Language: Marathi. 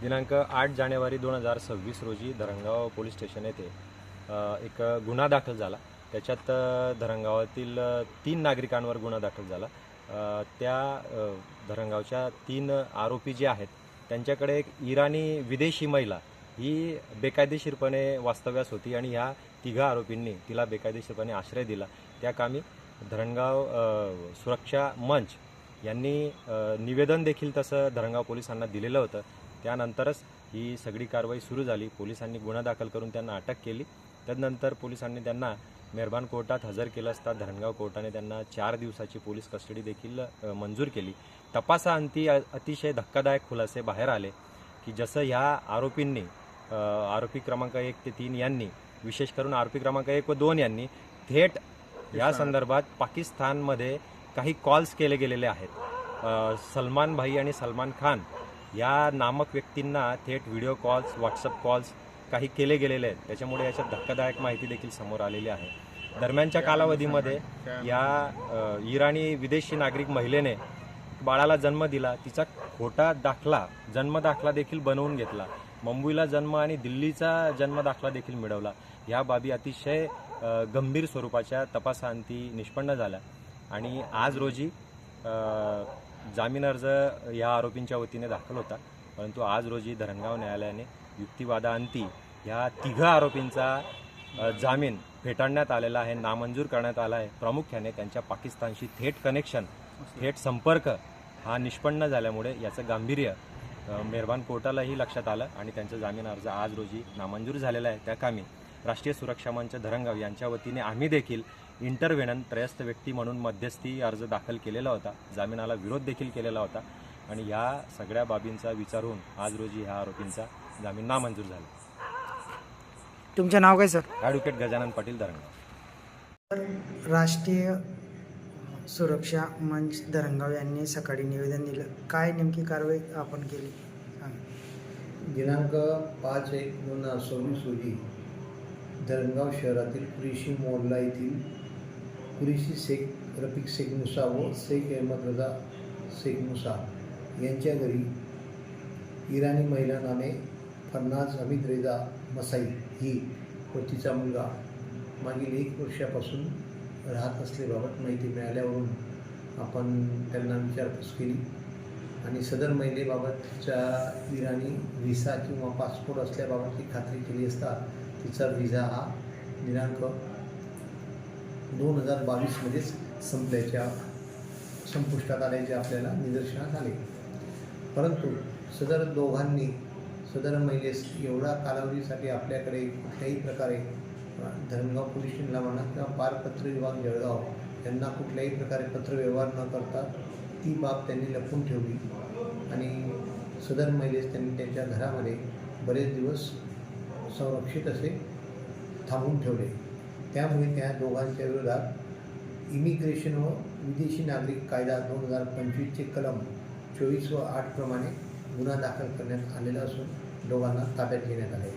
दिनांक 8 जानेवारी 2026 रोजी धरणगाव पोलीस स्टेशन येथे एक गुन्हा दाखल झाला। त्याच्यात धरणगावातील 3 नागरिकांवर गुन्हा दाखल झाला। त्या धरणगावच्या 3 आरोपी जे आहेत त्यांच्याकडे एक इराणी विदेशी महिला ही बेकायदेशीरपणे वास्तव्यास होती आणि ह्या 3 आरोपींनी तिला बेकायदेशीरपणे आश्रय दिला। त्या कामी धरणगाव सुरक्षा मंच यांनी निवेदन देखील तसं धरणगाव पोलिसांना दिलेलं होतं। त्यानंतरच ही सगळी कारवाई सुरू झाली। पोलिसांनी गुन्हा दाखल करून त्यांना अटक केली। त्यानंतर पोलिसांनी त्यांना मेहरबान कोर्टात हजर केलं असता धरणगाव कोर्टाने त्यांना 4 दिवसाची पोलीस कस्टडी देखील मंजूर केली। तपासाअंती अतिशय धक्कादायक खुलासे बाहेर आले की जसं ह्या आरोपींनी आरोपी क्रमांक 1 ते 3 यांनी विशेष करून आरोपी क्रमांक 1 व 2 यांनी थेट या संदर्भात पाकिस्तानमध्ये काही कॉल्स केले गेलेले आहेत। सलमान भाई आणि सलमान खान या नामक व्यक्तींना थेट व्हिडिओ कॉल्स व्हॉट्सअप कॉल्स काही केले गेलेले आहेत। त्याच्यामुळे याच्यात धक्कादायक माहिती देखील समोर आलेली आहे। दरम्यानच्या कालावधीमध्ये या इराणी विदेशी नागरिक महिलेने बाळाला जन्म दिला। तिचा खोटा दाखला जन्म दाखला देखील बनवून घेतला। मुंबईला जन्म आणि दिल्लीचा जन्म दाखला देखील मिळवला। या बाबी अतिशय गंभीर स्वरूपाच्या तपासाअंती निष्पन्न झाल्या आणि आज रोजी जामीन अर्ज या आरोपींच्या वतीने दाखल होता। परंतु आज रोजी धरणगाव न्यायालयाने युक्तिवादाअंती या 3 आरोपींचा जामीन फेटाळण्यात आलेला आहे, नामंजूर करण्यात आला आहे। प्रामुख्याने त्यांच्या पाकिस्तानशी थेट कनेक्शन थेट संपर्क हा निष्पन्न झाल्यामुळे याचं गांभीर्य मेहरबान कोर्टालाही लक्षात आलं आणि त्यांचा जामीन अर्ज आज रोजी नामंजूर झालेला आहे। त्या कामी राष्ट्रीय सुरक्षा मंच धरणगाव यांच्या वतीने आम्ही देखील इंटरव्हेनंट त्रयस्थ व्यक्ती म्हणून मध्यस्थी अर्ज दाखल केलेला होता। जामिनाला विरोध देखील केलेला होता आणि या सगळ्या बाबींचा विचार होऊन आज रोजी ह्या आरोपींचा जामीन नामंजूर झाला। तुमचं नाव काय सर? ॲडव्होकेट गजानन पाटील धरणगाव। राष्ट्रीय सुरक्षा मंच धरणगाव यांनी सकाळी निवेदन दिलं, काय नेमकी कारवाई आपण केली? दिनांक 5/1/2026 रोजी धरणगाव शहरातील कुरेशी मोहल्ला येथील कुरेशी शेख रफिक शेख मुसा व शेख अहमद रजा शेख मुसा यांच्या घरी इराणी महिला नामे फन्नाज हमीद रेजा मसाई ही व तिचा मुलगा मागील 1 वर्षापासून राहत असल्याबाबत माहिती मिळाल्यावरून आपण त्यांना विचारपूस केली आणि सदर महिलेबाबतच्या इराणी व्हिसा किंवा पासपोर्ट असल्याबाबतची खात्री केली असता तिचा व्हिसा हा दिनांक 2022मध्येच संपुष्टात आल्याचे आपल्याला निदर्शनास आले। परंतु सदर दोघांनी सदर महिलेस एवढा कालावधीसाठी आपल्याकडे कुठल्याही प्रकारे धरणगाव पोलीस स्टेशनला म्हणा किंवा पारपत्र विभाग जळगाव यांना कुठल्याही प्रकारे पत्रव्यवहार न करता ती बाब त्यांनी लपवून ठेवली आणि सदर महिलेस त्यांनी त्यांच्या घरामध्ये बरेच दिवस संरक्षित असे थांबवून ठेवले। त्यामुळे त्या दोघांच्या विरोधात इमिग्रेशन व विदेशी नागरिक कायदा 2025चे कलम 24 व 8 प्रमाणे गुन्हा दाखल करण्यात आलेला असून दोघांना ताब्यात घेण्यात आले।